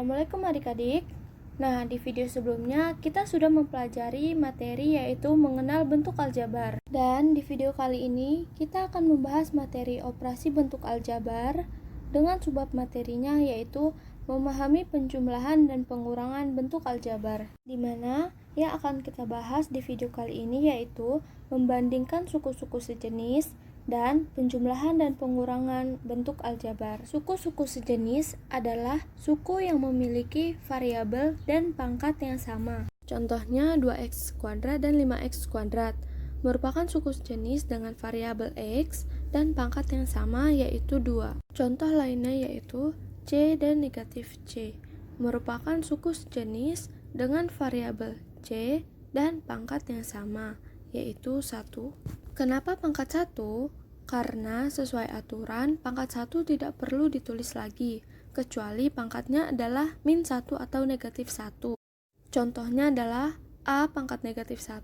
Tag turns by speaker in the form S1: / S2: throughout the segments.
S1: Assalamualaikum adik-adik. Nah, di video sebelumnya kita sudah mempelajari materi yaitu mengenal bentuk aljabar. Dan di video kali ini kita akan membahas materi operasi bentuk aljabar dengan subbab materinya yaitu memahami penjumlahan dan pengurangan bentuk aljabar. Di mana yang akan kita bahas di video kali ini yaitu membandingkan suku-suku sejenis dan penjumlahan dan pengurangan bentuk aljabar. Suku-suku sejenis adalah suku yang memiliki variabel dan pangkat yang sama. Contohnya 2x kuadrat dan 5x kuadrat merupakan suku sejenis dengan variabel x dan pangkat yang sama yaitu 2. Contoh lainnya yaitu c dan negatif c merupakan suku sejenis dengan variabel c dan pangkat yang sama yaitu 1. Kenapa pangkat 1? Karena sesuai aturan, pangkat 1 tidak perlu ditulis lagi, kecuali pangkatnya adalah min 1 atau negatif 1. Contohnya adalah A pangkat negatif 1,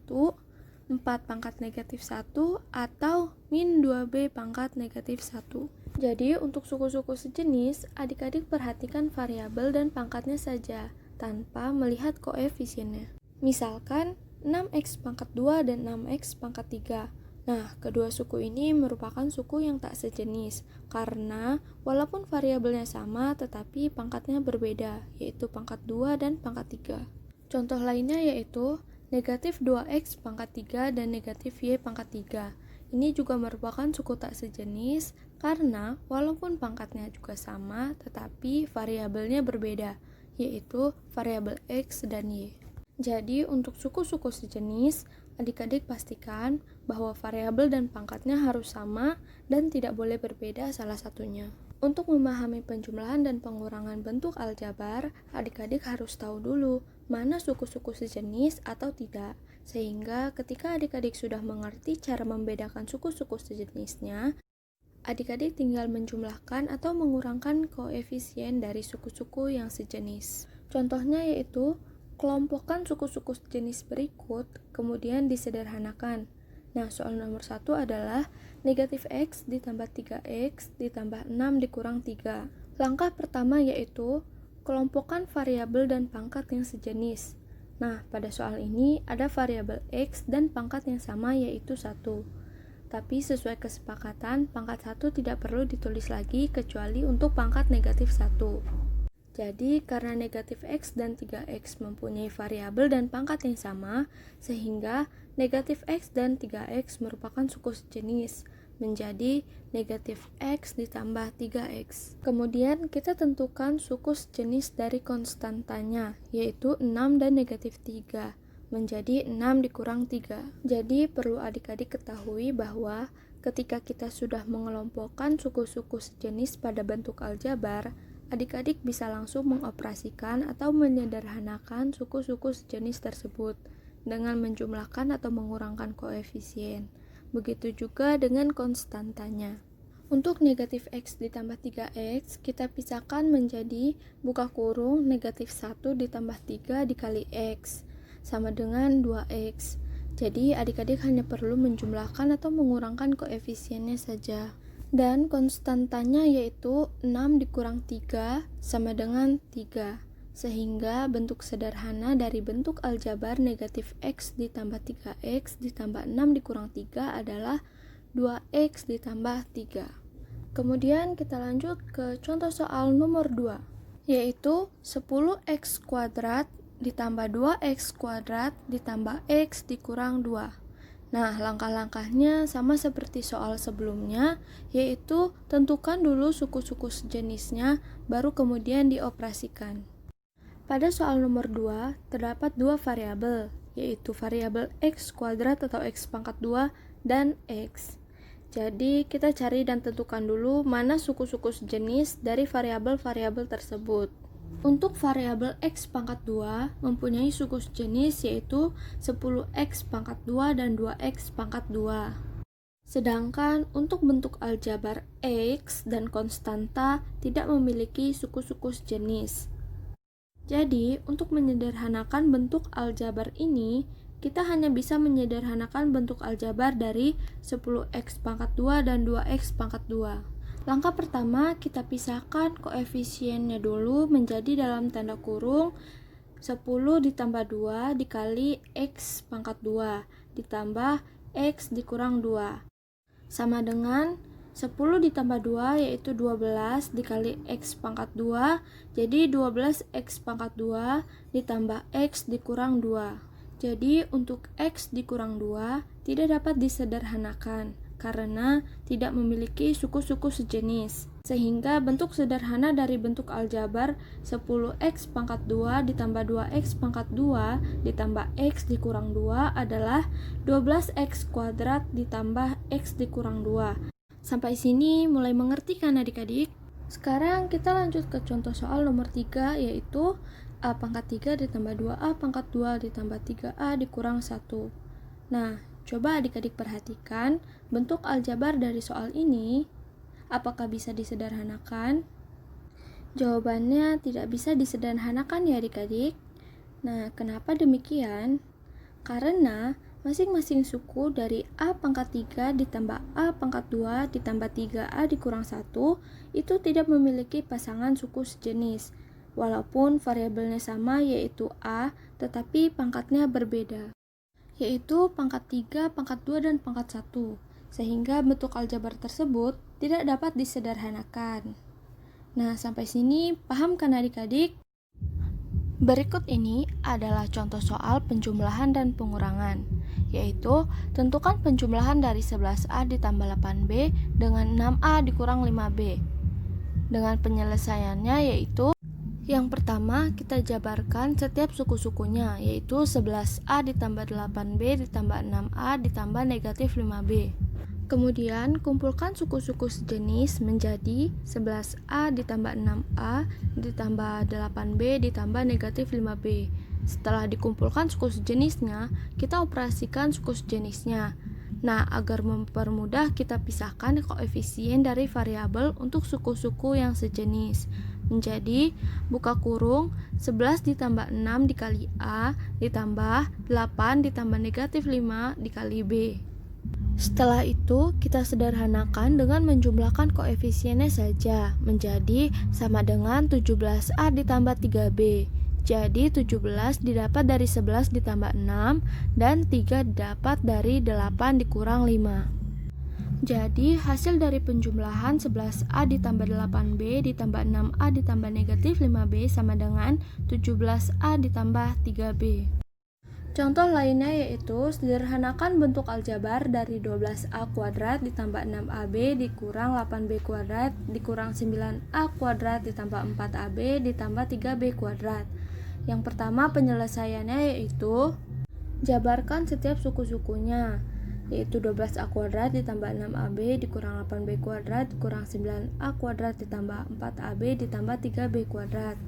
S1: 4 pangkat negatif 1, atau min 2B pangkat negatif 1. Jadi, untuk suku-suku sejenis, adik-adik perhatikan variabel dan pangkatnya saja, tanpa melihat koefisiennya. Misalkan, 6x pangkat 2 dan 6x pangkat 3. Nah, kedua suku ini merupakan suku yang tak sejenis, karena walaupun variabelnya sama, tetapi pangkatnya berbeda, yaitu pangkat 2 dan pangkat 3. Contoh lainnya yaitu negatif 2x pangkat 3 dan negatif y pangkat 3. Ini juga merupakan suku tak sejenis, karena walaupun pangkatnya juga sama, tetapi variabelnya berbeda, yaitu variabel x dan y. Jadi, untuk suku-suku sejenis, adik-adik pastikan bahwa variabel dan pangkatnya harus sama dan tidak boleh berbeda salah satunya. Untuk memahami penjumlahan dan pengurangan bentuk aljabar, adik-adik harus tahu dulu mana suku-suku sejenis atau tidak, sehingga ketika adik-adik sudah mengerti cara membedakan suku-suku sejenisnya, adik-adik tinggal menjumlahkan atau mengurangkan koefisien dari suku-suku yang sejenis. Contohnya yaitu kelompokkan suku-suku sejenis berikut, kemudian disederhanakan. Nah, soal nomor 1 adalah negatif x ditambah 3x ditambah 6 dikurang 3. Langkah pertama yaitu kelompokkan variabel dan pangkat yang sejenis. Nah, pada soal ini ada variabel x dan pangkat yang sama yaitu 1. Tapi sesuai kesepakatan, pangkat 1 tidak perlu ditulis lagi kecuali untuk pangkat negatif 1. Jadi, karena negatif x dan 3x mempunyai variabel dan pangkat yang sama, sehingga negatif x dan 3x merupakan suku sejenis, menjadi negatif x ditambah 3x. Kemudian, kita tentukan suku sejenis dari konstantanya, yaitu 6 dan negatif 3, menjadi 6 dikurang 3. Jadi, perlu adik-adik ketahui bahwa ketika kita sudah mengelompokkan suku-suku sejenis pada bentuk aljabar, adik-adik bisa langsung mengoperasikan atau menyederhanakan suku-suku sejenis tersebut dengan menjumlahkan atau mengurangkan koefisien. Begitu juga dengan konstantanya. Untuk negatif x ditambah 3x, kita pisahkan menjadi buka kurung negatif 1 ditambah 3 dikali x, sama dengan 2x. Jadi adik-adik hanya perlu menjumlahkan atau mengurangkan koefisiennya saja. Dan konstantanya yaitu 6 dikurang 3 sama dengan 3, sehingga bentuk sederhana dari bentuk aljabar negatif x ditambah 3x ditambah 6 dikurang 3 adalah 2x ditambah 3. Kemudian kita lanjut ke contoh soal nomor 2, yaitu 10x kuadrat ditambah 2x kuadrat ditambah x dikurang 2. Nah, langkah-langkahnya sama seperti soal sebelumnya, yaitu tentukan dulu suku-suku sejenisnya, baru kemudian dioperasikan. Pada soal nomor 2, terdapat dua variabel, yaitu variabel x kuadrat atau x pangkat 2 dan x. Jadi, kita cari dan tentukan dulu mana suku-suku sejenis dari variabel-variabel tersebut. Untuk variabel x pangkat 2 mempunyai suku sejenis yaitu 10x pangkat 2 dan 2x pangkat 2. Sedangkan untuk bentuk aljabar x dan konstanta tidak memiliki suku-suku sejenis. Jadi, untuk menyederhanakan bentuk aljabar ini, kita hanya bisa menyederhanakan bentuk aljabar dari 10x pangkat 2 dan 2x pangkat 2. Langkah pertama, kita pisahkan koefisiennya dulu menjadi dalam tanda kurung 10 ditambah 2 dikali X pangkat 2 ditambah X dikurang 2 sama dengan 10 ditambah 2 yaitu 12 dikali X pangkat 2, jadi 12 X pangkat 2 ditambah X dikurang 2. Jadi untuk X dikurang 2 tidak dapat disederhanakan karena tidak memiliki suku-suku sejenis. Sehingga bentuk sederhana dari bentuk aljabar 10x pangkat 2 ditambah 2x pangkat 2 ditambah x dikurang 2 adalah 12x kuadrat ditambah x dikurang 2. Sampai sini mulai mengerti kan adik-adik? Sekarang kita lanjut ke contoh soal nomor 3, yaitu A pangkat 3 ditambah 2A pangkat 2 ditambah 3A dikurang 1. Nah, coba adik-adik perhatikan bentuk aljabar dari soal ini. Apakah bisa disederhanakan? Jawabannya tidak bisa disederhanakan ya adik-adik. Nah, kenapa demikian? Karena masing-masing suku dari A pangkat 3 ditambah A pangkat 2 ditambah 3A dikurang 1 itu tidak memiliki pasangan suku sejenis. Walaupun variabelnya sama yaitu A, tetapi pangkatnya berbeda, yaitu pangkat 3, pangkat 2, dan pangkat 1. Sehingga bentuk aljabar tersebut tidak dapat disederhanakan. Nah, sampai sini paham kan adik-adik? Berikut ini adalah contoh soal penjumlahan dan pengurangan, yaitu tentukan penjumlahan dari 11A ditambah 8B dengan 6A dikurang 5B. Dengan penyelesaiannya yaitu yang pertama, kita jabarkan setiap suku-sukunya, yaitu 11A ditambah 8B ditambah 6A ditambah negatif 5B. Kemudian, kumpulkan suku-suku sejenis menjadi 11A ditambah 6A ditambah 8B ditambah negatif 5B. Setelah dikumpulkan suku sejenisnya, kita operasikan suku sejenisnya. Nah, agar mempermudah, kita pisahkan koefisien dari variabel untuk suku-suku yang sejenis. Menjadi buka kurung 11 ditambah 6 dikali A ditambah 8 ditambah negatif 5 dikali B. Setelah itu kita sederhanakan dengan menjumlahkan koefisiennya saja menjadi sama dengan 17A ditambah 3B. Jadi 17 didapat dari 11 ditambah 6 dan 3 didapat dari 8 dikurang 5. Jadi, hasil dari penjumlahan 11A ditambah 8B ditambah 6A ditambah negatif 5B sama dengan 17A ditambah 3B. Contoh lainnya yaitu sederhanakan bentuk aljabar dari 12A kuadrat ditambah 6AB dikurang 8B kuadrat dikurang 9A kuadrat ditambah 4AB ditambah 3B kuadrat. Yang pertama penyelesaiannya yaitu jabarkan setiap suku-sukunya, yaitu 12A kuadrat ditambah 6AB dikurang 8B kuadrat dikurang 9A kuadrat ditambah 4AB ditambah 3B kuadrat.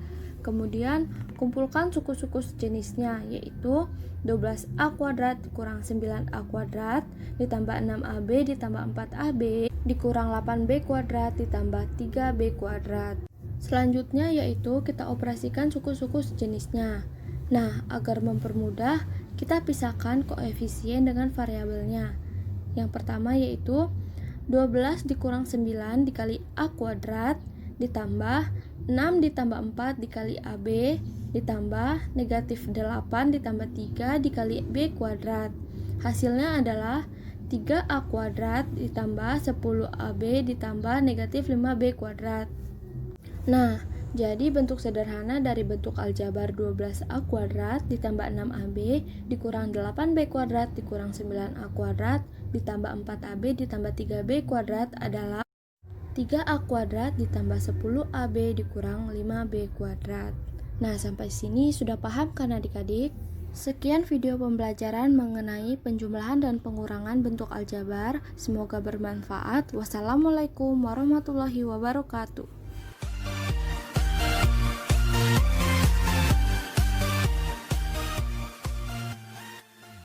S1: Kemudian kumpulkan suku-suku sejenisnya, yaitu 12A kuadrat dikurang 9A kuadrat ditambah 6AB ditambah 4AB dikurang 8B kuadrat ditambah 3B kuadrat. Selanjutnya yaitu kita operasikan suku-suku sejenisnya. Nah, agar mempermudah, kita pisahkan koefisien dengan variabelnya. Yang pertama yaitu 12 dikurang 9 dikali A kuadrat ditambah 6 ditambah 4 dikali AB ditambah negatif 8 ditambah 3 dikali B kuadrat. Hasilnya adalah 3A kuadrat ditambah 10AB ditambah negatif 5B kuadrat. Nah, jadi bentuk sederhana dari bentuk aljabar 12A kuadrat ditambah 6AB dikurang 8B kuadrat dikurang 9A kuadrat ditambah 4AB ditambah 3B kuadrat adalah 3A kuadrat ditambah 10AB dikurang 5B kuadrat. Nah, sampai sini sudah paham kan adik-adik? Sekian video pembelajaran mengenai penjumlahan dan pengurangan bentuk aljabar. Semoga bermanfaat. Wassalamualaikum warahmatullahi wabarakatuh.